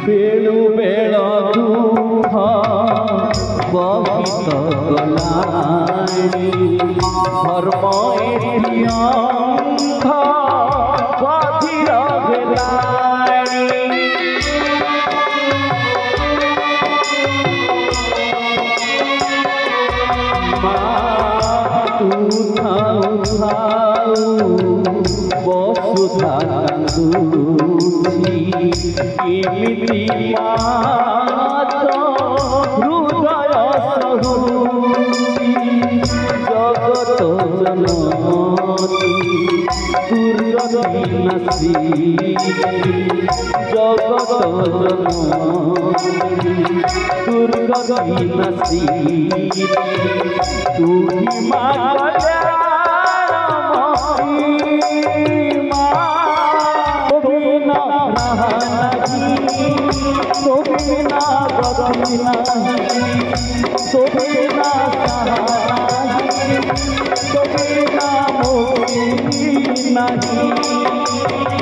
value bell दुख बहित गलानी धर्म एरियंख बधिर भेलानी तू थाऊ थाऊ बसुधा केमिति मात हृदय सहुची जगत जननी दुर्गति नसी जगत जननी दुर्गति नसी तू ही माँ सोबिना गगमिना सोबिना सहाय सोबिना मोही नहीं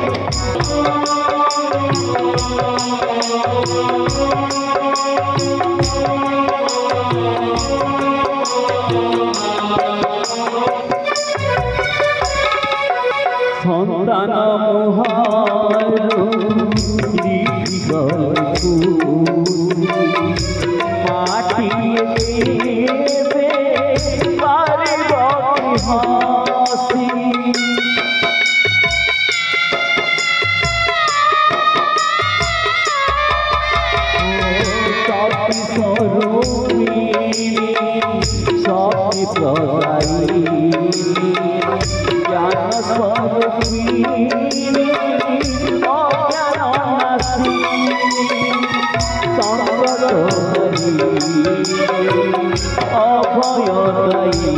संतान मोहारू माटी हसी सती प्रदायी ज्ञान स्वरूपी अभयदायी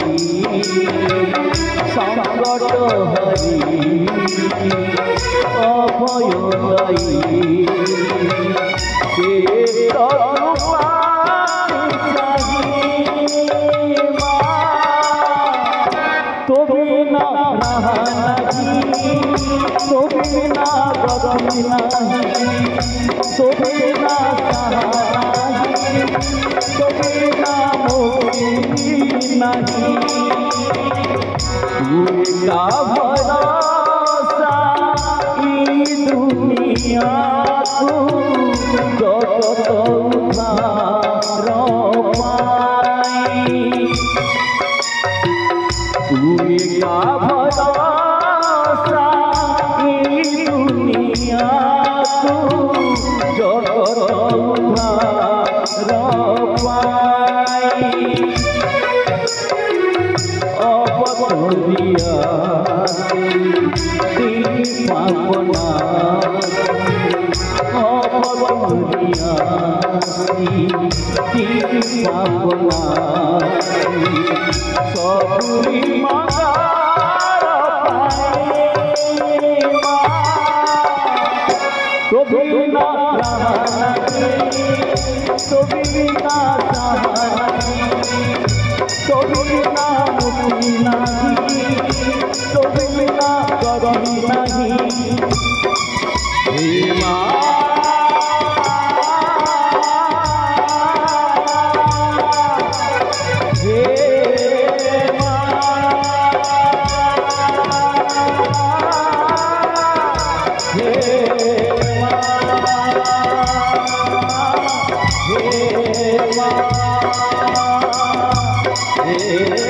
संकट हरि अभयदायी सोबिना गगमिना सोबिना सहाय सोबिना मोही नहीं का भरोसा ई दुनिया को जगत उद्धार पाई का भरोसा ई दुनिया को जगत उद्धार পাবনা পাবনা সবুরি কবি না কবি না কবি না মুক্তি নাহি কবি না করবি নাহি হে মা হে মা হে মা হে